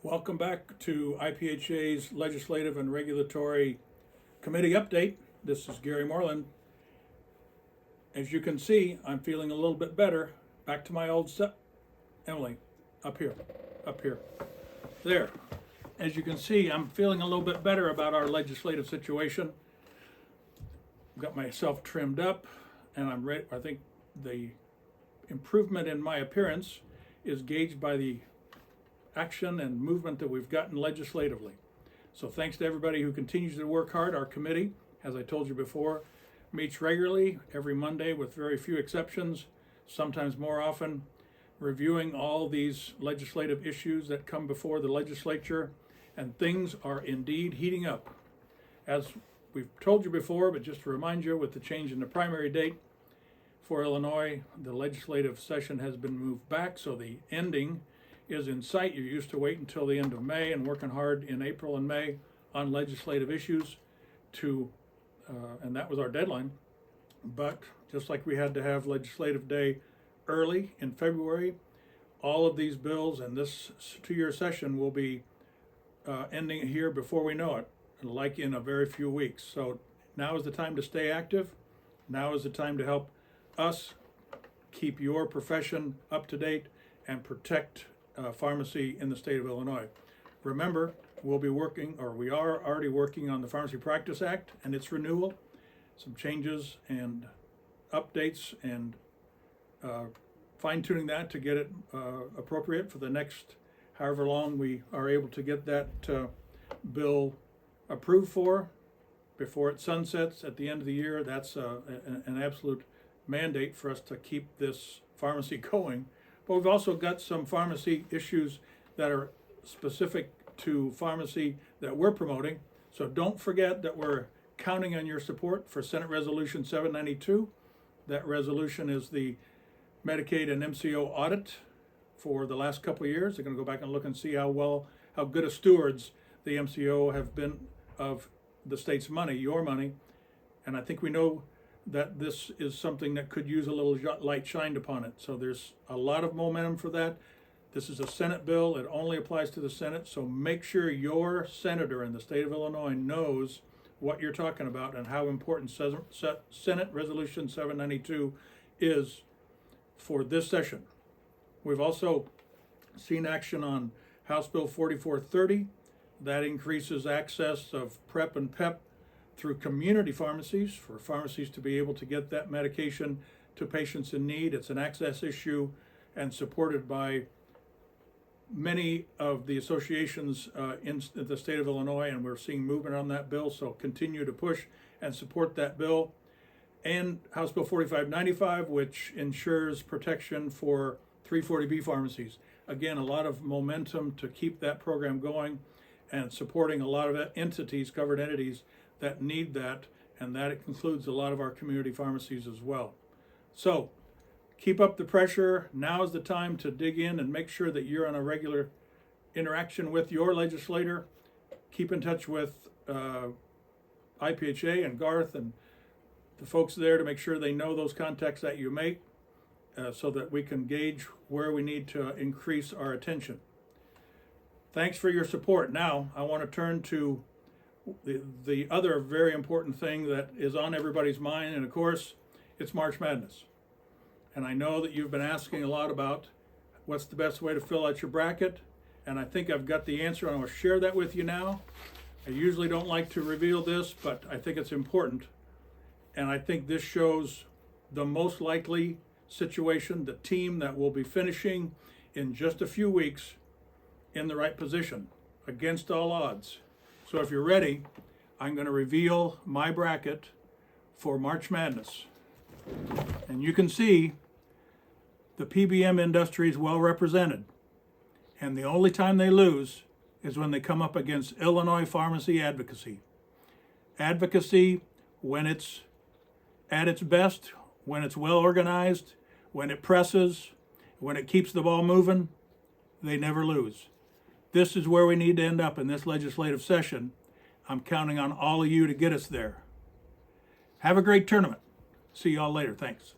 Welcome back to IPHA's Legislative and Regulatory Committee Update. This is Garry Moreland. As you can see, I'm feeling a little bit better. Back to my old set. Emily, up here. There. As you can see, I'm feeling a little bit better about our legislative situation. Got myself trimmed up and I'm ready. I think the improvement in my appearance is gauged by the action and movement that we've gotten legislatively. So thanks to everybody who continues to work hard. Our committee, as I told you before, meets regularly every Monday with very few exceptions, sometimes more often, reviewing all these legislative issues that come before the legislature, and things are indeed heating up. As we've told you before, but just to remind you, with the change in the primary date for Illinois, the legislative session has been moved back, so the ending is in sight. You're used to wait until the end of May and working hard in April and May on legislative issues and that was our deadline. But just like we had to have legislative day early in February, all of these bills and this two-year session will be ending here before we know it, like in a very few weeks. So now is the time to stay active. Now is the time to help us keep your profession up to date and protect pharmacy in the state of Illinois. Remember, we'll be working, or we are already working on the Pharmacy Practice Act and its renewal, some changes and updates and fine-tuning that to get it appropriate for the next however long we are able to get that bill approved for before it sunsets at the end of the year. That's an absolute mandate for us to keep this pharmacy going. But we've also got some pharmacy issues that are specific to pharmacy that we're promoting. So don't forget that we're counting on your support for Senate Resolution 792. That resolution is the Medicaid and MCO audit for the last couple of years. They're going to go back and look and see how good of stewards the MCO have been of the state's money, your money. And I think we know that this is something that could use a little light shined upon it. So there's a lot of momentum for that. This is a Senate bill. It only applies to the Senate. So make sure your senator in the state of Illinois knows what you're talking about and how important Senate Resolution 792 is for this session. We've also seen action on House Bill 4430. That increases access of PrEP and PEP through community pharmacies, for pharmacies to be able to get that medication to patients in need. It's an access issue and supported by many of the associations in the state of Illinois, and we're seeing movement on that bill, so continue to push and support that bill. And House Bill 4595, which ensures protection for 340B pharmacies. Again, a lot of momentum to keep that program going and supporting a lot of entities, covered entities, that need that, and that includes a lot of our community pharmacies as well. So keep up the pressure. Now is the time to dig in and make sure that you're on a regular interaction with your legislator. Keep in touch with IPHA and Garth and the folks there to make sure they know those contacts that you make so that we can gauge where we need to increase our attention. Thanks for your support. Now I want to turn to the other very important thing that is on everybody's mind, and of course, it's March Madness. And I know that you've been asking a lot about what's the best way to fill out your bracket, and I think I've got the answer, and I will share that with you now. I usually don't like to reveal this, but I think it's important, and I think this shows the most likely situation, the team that will be finishing in just a few weeks in the right position, against all odds. So if you're ready, I'm going to reveal my bracket for March Madness. And you can see the PBM industry is well represented. And the only time they lose is when they come up against Illinois pharmacy advocacy. Advocacy, when it's at its best, when it's well organized, when it presses, when it keeps the ball moving, they never lose. This is where we need to end up in this legislative session. I'm counting on all of you to get us there. Have a great tournament. See y'all later. Thanks.